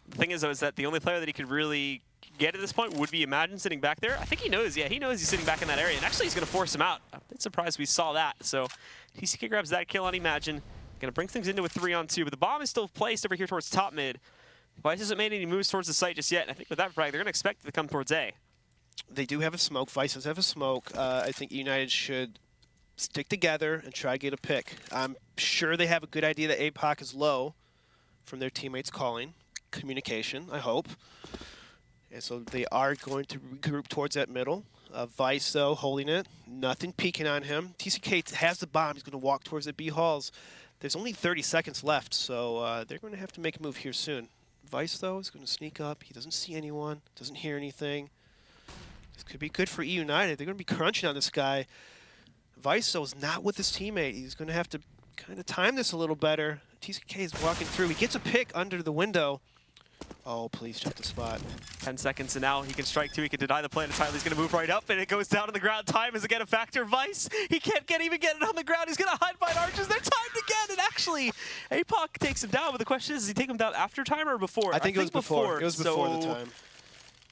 The thing is, though, is that the only player that he could really get at this point would be Imagine sitting back there. I think he knows. Yeah, he knows he's sitting back in that area, and actually he's going to force him out. I'm a bit surprised we saw that. So TCK grabs that kill on Imagine. Going to bring things into a 3-on-2, but the bomb is still placed over here towards top mid. Vice hasn't made any moves towards the site just yet. I think with that frag, they're going to expect it to come towards A. They do have a smoke. Vice does have a smoke. I think EUnited should stick together and try to get a pick. I'm sure they have a good idea that APOC is low from their teammates calling. Communication, I hope. And so they are going to regroup towards that middle. Vice, though, holding it. Nothing peeking on him. TCK has the bomb. He's going to walk towards the B halls. There's only 30 seconds left, so they're going to have to make a move here soon. Vice, though, is going to sneak up. He doesn't see anyone, doesn't hear anything. This could be good for EUnited. They're going to be crunching on this guy. Vice, though, is not with his teammate. He's going to have to kind of time this a little better. TCK is walking through. He gets a pick under the window. Oh, please check the spot. 10 seconds, and now he can strike two. He can deny the play entirely. He's going to move right up, and it goes down on the ground. Time is again a factor. Vice, he can't even get it on the ground. He's going to hide behind arches. They're timed again, and actually, APOC takes him down. But the question is, does he take him down after time or before? I think it was before. It was before the time.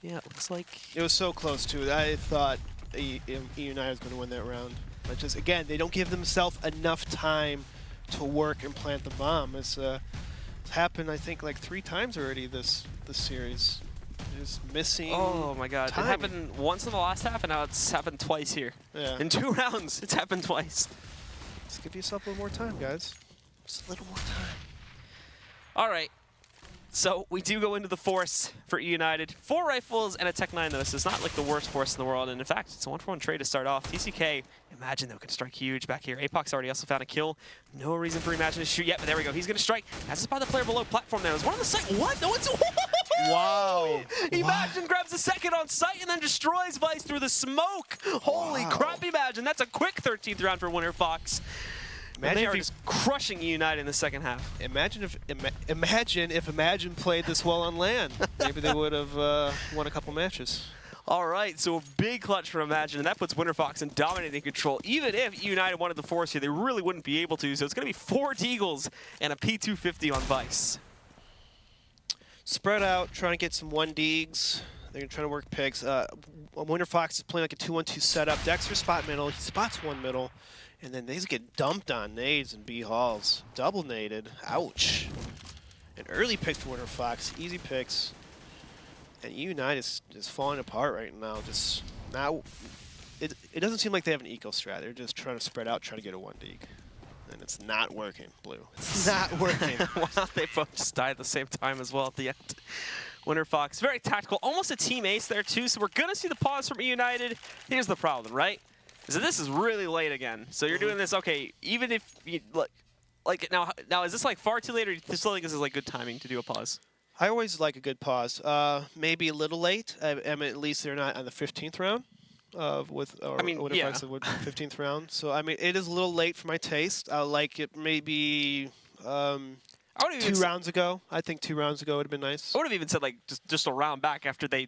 Yeah, it looks like it was so close to it. I thought EUnited was going to win that round. But just, again, they don't give themselves enough time to work and plant the bomb. It's happened, I think, like 3 times already this series. Just missing. Oh my God! Timing. It happened once in the last half, and now it's happened twice here. Yeah. In 2 rounds, it's happened twice. Just give yourself a little more time, guys. Just a little more time. All right. So we do go into the force for EUnited. 4 rifles and a Tech 9, though, so it's not like the worst force in the world. And in fact, it's a 1-for-1 trade to start off. TCK, Imagine, though, can strike huge back here. APOC's already also found a kill. No reason for Imagine to shoot yet, but there we go. He's going to strike. That's by the player below platform there. There's one on the site. What? No, it's... Wow. Imagine grabs the second on site and then destroys Vice through the smoke. Holy crap, Imagine. That's a quick 13th round for Winterfox. They are just crushing EUnited in the second half. Imagine if Imagine played this well on LAN. Maybe they would have won a couple matches. All right, so a big clutch for Imagine, and that puts Winterfox in dominating control. Even if EUnited wanted the force here, they really wouldn't be able to. So it's going to be 4 Deagles and a P250 on Vice. Spread out, trying to get some 1 Deags. They're going to try to work picks. Winterfox is playing like a 2-1-2 setup. Dexter spot middle. He spots 1 middle. And then they just get dumped on nades and B halls. Double naded. Ouch. An early pick for Winterfox. Easy picks. And EUnited is just falling apart right now. Just now, it doesn't seem like they have an eco strat. They're just trying to spread out, try to get a 1 Deag. And it's not working, Blue. It's not working. Wow, they both just died at the same time as well at the end. Winterfox, very tactical. Almost a team ace there, too. So we're going to see the pause from EUnited. Here's the problem, right? So this is really late again. So you're doing this, okay, even if you, like now is this like far too late, or do you still think this is like good timing to do a pause? I always like a good pause. Maybe a little late. I mean, at least they're not on the 15th round. Winterfox would 15th round. So I mean, it is a little late for my taste. I like it maybe 2 rounds ago. I think 2 rounds ago would have been nice. I would have even said like just a round back after they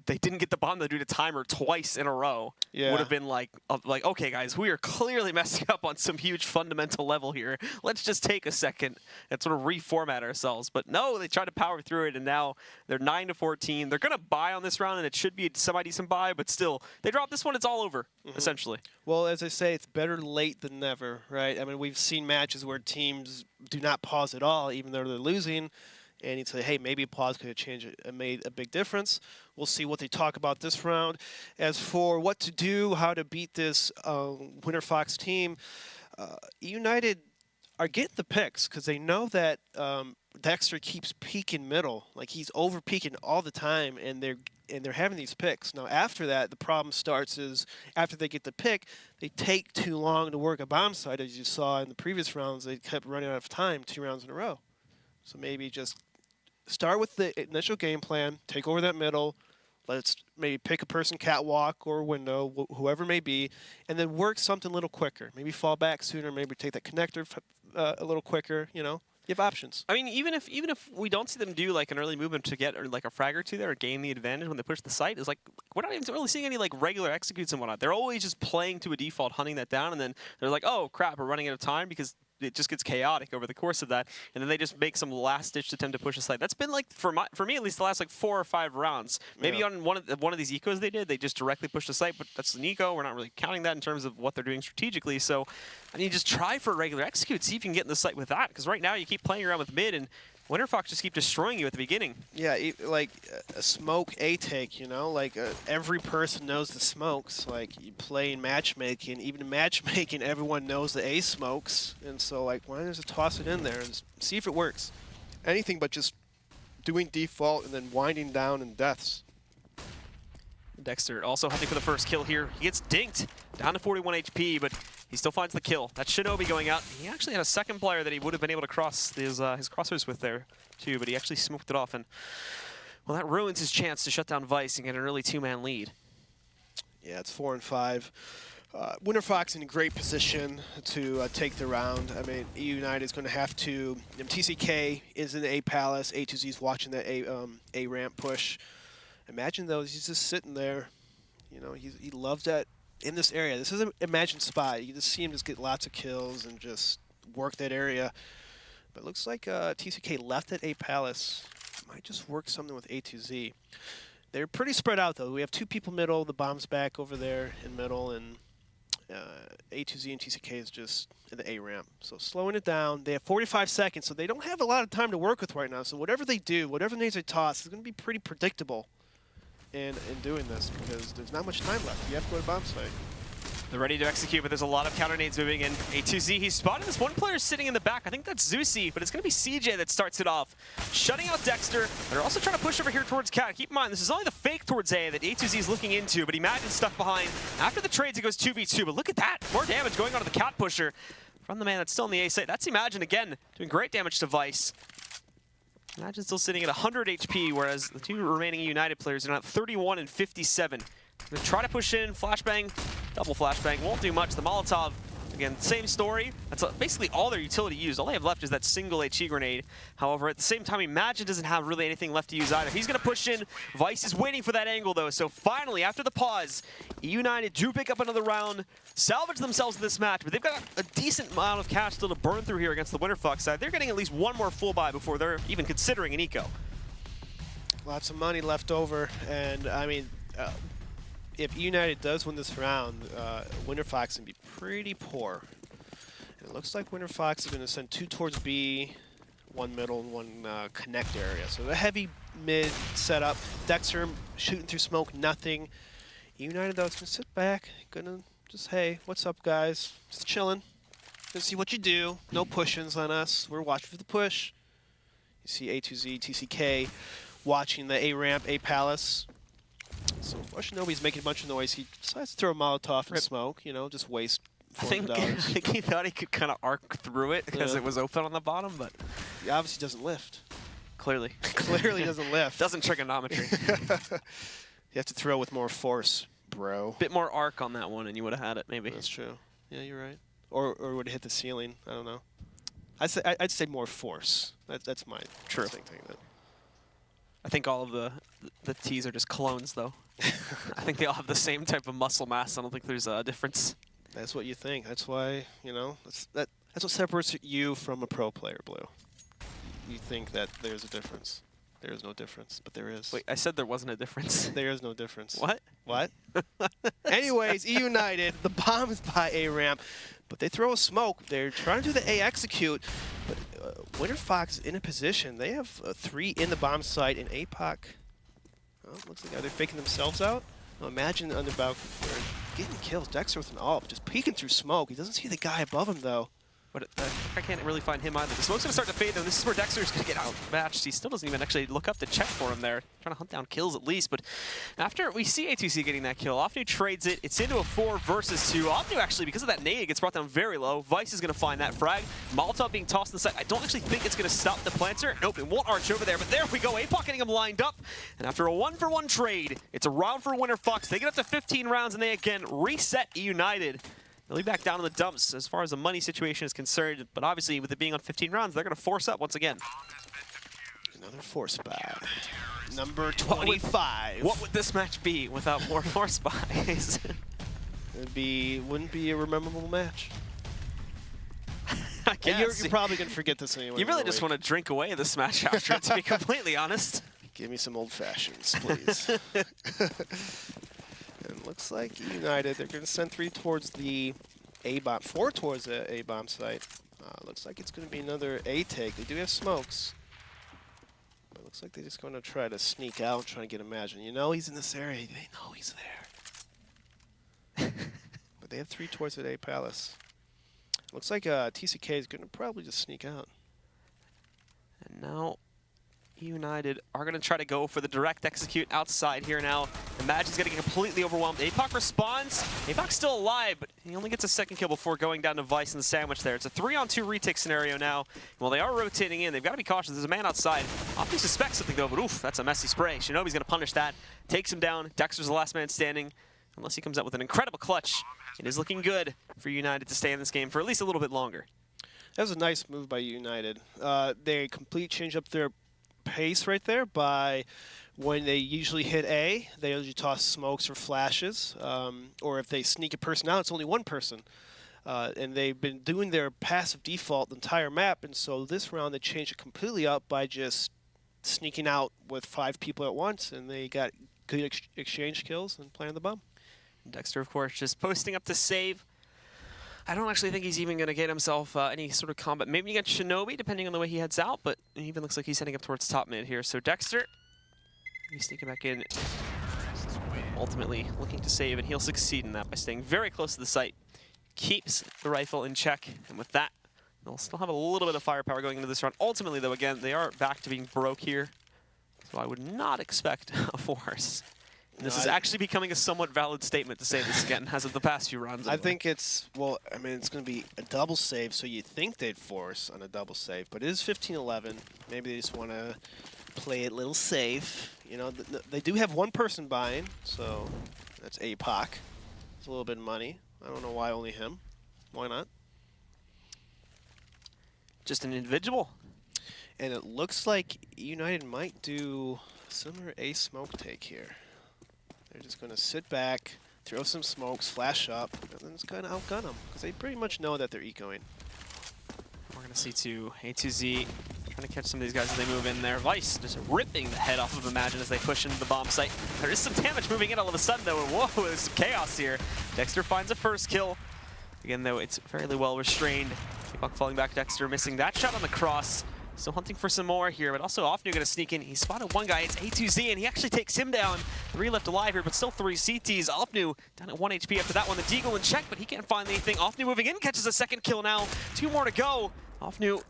they didn't get the bomb due to timer twice in a row, would have been like, okay, guys, we are clearly messing up on some huge fundamental level here. Let's just take a second and sort of reformat ourselves. But no, they tried to power through it, and now they're 9-14. They're going to buy on this round, and it should be a semi-decent buy, but still, they drop this one, it's all over, essentially. Well, as I say, it's better late than never, right? I mean, we've seen matches where teams do not pause at all, even though they're losing. And you'd say, hey, maybe a pause could have changed it, made a big difference. We'll see what they talk about this round. As for what to do, how to beat this Winterfox team, EUnited are getting the picks because they know that Dexter keeps peeking middle, like he's over peeking all the time, and they're having these picks. Now after that, the problem starts is after they get the pick, they take too long to work a bomb site, as you saw in the previous rounds. They kept running out of time 2 rounds in a row. So maybe just start with the initial game plan, take over that middle, let's maybe pick a person catwalk or window, whoever it may be, and then work something a little quicker. Maybe fall back sooner, maybe take that connector a little quicker, you know. You have options. I mean, even if we don't see them do like an early movement to get or like a frag or two there or gain the advantage when they push the site, is like we're not even really seeing any like regular executes and whatnot. They're always just playing to a default, hunting that down, and then they're like, oh crap, we're running out of time because it just gets chaotic over the course of that, and then they just make some last-ditch attempt to push a site. That's been like for me at least the last like 4 or 5 rounds. Maybe on one of these ecos they just directly pushed a site, but that's an eco. We're not really counting that in terms of what they're doing strategically. So I mean, just try for a regular execute, see if you can get in the site with that. Because right now you keep playing around with mid, and Winterfox just keep destroying you at the beginning. Yeah, like a smoke A take, you know, like every person knows the smokes. Like you play in matchmaking, even in matchmaking, everyone knows the A smokes, and so like why don't you just toss it in there and see if it works? Anything but just doing default and then winding down in deaths. Dexter also hunting for the first kill here. He gets dinked down to 41 HP, but he still finds the kill. That's Shinobi going out. He actually had a second player that he would have been able to cross his crosshairs with there too, but he actually smoked it off, and well, that ruins his chance to shut down Vice and get an early 2-man lead. Yeah, it's 4 and 5. Winterfox in a great position to take the round. I mean, EUnited is going to have to. TCK is in the A Palace. A2Z's watching that A ramp push. Imagine though, he's just sitting there. You know, he loves that in this area. This is an imagined spot. You just see him just get lots of kills and just work that area. But it looks like TCK left at A Palace. Might just work something with A2Z. They're pretty spread out though. We have 2 people middle. The bomb's back over there in middle, and A2Z and TCK is just in the A ramp. So slowing it down. They have 45 seconds, so they don't have a lot of time to work with right now. So whatever they do, whatever nades they toss, is going to be pretty predictable in doing this, because there's not much time left. You have to go to bomb site. They're ready to execute, but there's a lot of counter nades moving in. A2Z, he's spotted this one player sitting in the back. I think that's Zeusy, but it's going to be CJ that starts it off, shutting out Dexter. They're also trying to push over here towards Cat. Keep in mind, this is only the fake towards A that A2Z is looking into, but Imagine's stuck behind. After the trades, it goes 2v2, but look at that. More damage going on to the Cat pusher from the man that's still in the A site. That's Imagine again, doing great damage to Vice. Imagine still sitting at 100 HP, whereas the 2 remaining EUnited players are at 31 and 57. They're gonna try to push in, flashbang, double flashbang, won't do much. The Molotov, again, same story. That's basically all their utility used. All they have left is that single HE grenade. However, at the same time, Imagine doesn't have really anything left to use either. He's gonna push in. Vice is waiting for that angle though, so finally, after the pause, EUnited do pick up another round, salvage themselves in this match, but they've got a decent amount of cash still to burn through here against the Winterfox side. They're getting at least 1 more full buy before they're even considering an eco. Lots of money left over, and I mean, if EUnited does win this round, Winterfox can be pretty poor. And it looks like Winterfox is going to send 2 towards B, 1 middle, and 1 connect area. So the heavy mid setup. Dexter shooting through smoke, nothing. EUnited though is going to sit back, gonna just, hey, what's up guys? Just chilling. Gonna see what you do. No push-ins on us. We're watching for the push. You see A2Z, TCK watching the A ramp, A Palace. So Shinobi's making a bunch of noise. He decides to throw a Molotov and smoke, you know, just waste $400. I think he thought he could kind of arc through it because it was open on the bottom, but he obviously doesn't lift. Clearly. Clearly doesn't lift. Doesn't trigonometry. You have to throw with more force, bro. Bit more arc on that one and you would have had it, maybe. That's true. Yeah, you're right. Or would it hit the ceiling? I don't know. I'd say more force. That's my true thing. I think all of the the T's are just clones, though. I think they all have the same type of muscle mass. I don't think there's a difference. That's what you think. That's why, you know, that's what separates you from a pro player, Blue. You think that there's a difference. There is no difference, but there is. Wait, I said there wasn't a difference. There is no difference. What? What? Anyways, EUnited, the bomb is by A ramp, but they throw a smoke. They're trying to do the A execute, but Winterfox in a position. They have 3 in the bomb site, and APOC, oh, looks like they're faking themselves out. Well, imagine Underbow getting kills. Dexter with an ult, just peeking through smoke. He doesn't see the guy above him, though. But I can't really find him either. The smoke's going to start to fade, though. This is where Dexter's going to get outmatched. He still doesn't even actually look up to check for him there. Trying to hunt down kills at least. But after we see A2C getting that kill, Opnu trades it. It's into a 4 versus 2. Opnu actually, because of that nade, gets brought down very low. Vice is going to find that frag. Molotov being tossed in the side. I don't actually think it's going to stop the planter. Nope, it won't arch over there. But there we go. APOC getting him lined up. And after a 1-for-1 trade, it's a round for Winterfox. They get up to 15 rounds, and they again reset EUnited. They'll be back down in the dumps as far as the money situation is concerned, but obviously with it being on 15 rounds, they're going to force up once again. Another force buy. Number 25. What would this match be without more force buys? Wouldn't be a memorable match. I guess. You're probably going to forget this anyway. You really just want to drink away this match after it, to be completely honest. Give me some old fashions, please. And looks like EUnited, they're going to send 3 towards the A-bomb, 4 towards the A-bomb site. Looks like it's going to be another A take. They do have smokes. But looks like they're just going to try to sneak out, trying to get Imagine. You know he's in this area. They know he's there. But they have 3 towards the A Palace. Looks like TCK is going to probably just sneak out. And now EUnited are going to try to go for the direct execute outside here now. Imagine's going to get completely overwhelmed. APOC responds. APOC's still alive, but he only gets a 2nd kill before going down to Vice in the sandwich there. It's a 3-on-2 retake scenario now. Well, they are rotating in. They've got to be cautious. There's a man outside. Opti suspects something, though, but oof, that's a messy spray. Shinobi's going to punish that. Takes him down. Dexter's the last man standing. Unless he comes out with an incredible clutch. It is looking good for EUnited to stay in this game for at least a little bit longer. That was a nice move by EUnited. They completely changed up their pace right there by when they usually hit A, they usually toss smokes or flashes, or if they sneak a person out, it's only 1 person. And they've been doing their passive default the entire map, and so this round they changed it completely up by just sneaking out with 5 people at once, and they got good exchange kills and planted the bomb. Dexter, of course, just posting up to save. I don't actually think he's even going to get himself any sort of combat. Maybe you get Shinobi, depending on the way he heads out, but it even looks like he's heading up towards top mid here. So Dexter, he's sneaking back in, ultimately looking to save, and he'll succeed in that by staying very close to the site. Keeps the rifle in check, and with that, they'll still have a little bit of firepower going into this round. Ultimately, though, again, they are back to being broke here, so I would not expect a force. This is actually becoming a somewhat valid statement to say this again, as of the past few rounds. I think it's, well, I mean, it's going to be a double save, so you'd think they'd force on a double save, but it is 15-11. Maybe they just want to play it a little safe. You know, they do have 1 person buying, so that's APOC. It's a little bit of money. I don't know why only him. Why not? Just an individual. And it looks like EUnited might do a similar A smoke take here. They're just going to sit back, throw some smokes, flash up, and then it's going to outgun them, because they pretty much know that they're ecoing. We're going to see A2Z trying to catch some of these guys as they move in there. Vice just ripping the head off of Imagine as they push into the bomb site. There is some damage moving in all of a sudden, though, and whoa, there's some chaos here. Dexter finds a 1st kill. Again, though, it's fairly well restrained. Buck falling back, Dexter missing that shot on the cross. Still hunting for some more here, but also Opnu going to sneak in. He spotted 1 guy, it's A2Z, and he actually takes him down. 3 left alive here, but still 3 CTs. Opnu down at 1 HP after that one. The Deagle in check, but he can't find anything. Opnu moving in, catches a 2nd kill now. 2 more to go. Opnu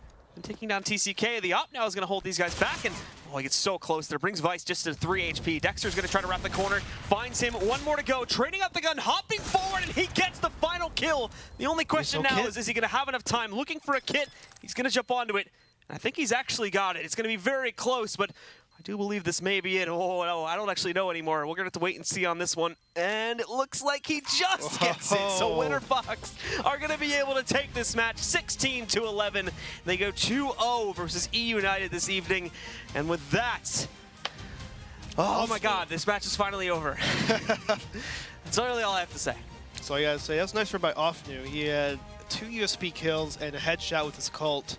taking down TCK. The Op now is going to hold these guys back, and oh, he gets so close there. Brings Vice just to 3 HP. Dexter's going to try to wrap the corner. Finds him. 1 more to go. Trading up the gun, hopping forward, and he gets the final kill. The only question now is he going to have enough time? Looking for a kit. He's going to jump onto it. I think he's actually got it. It's going to be very close, but I do believe this may be it. Oh, no, I don't actually know anymore. We're going to have to wait and see on this one. And it looks like he just gets it. So Winterfox are going to be able to take this match 16-11. They go 2-0 versus EUnited this evening. And with that, Oh my god, this match is finally over. That's really all I have to say. So I gotta say, that's nice for by Offnu. He had 2 USP kills and a headshot with his cult.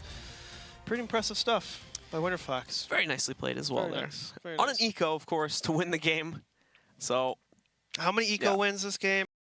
Pretty impressive stuff by Winterfox. Very nicely played as well Very there. nice, very On nice. an eco, of course, to win the game. So, How many eco Yeah. wins this game?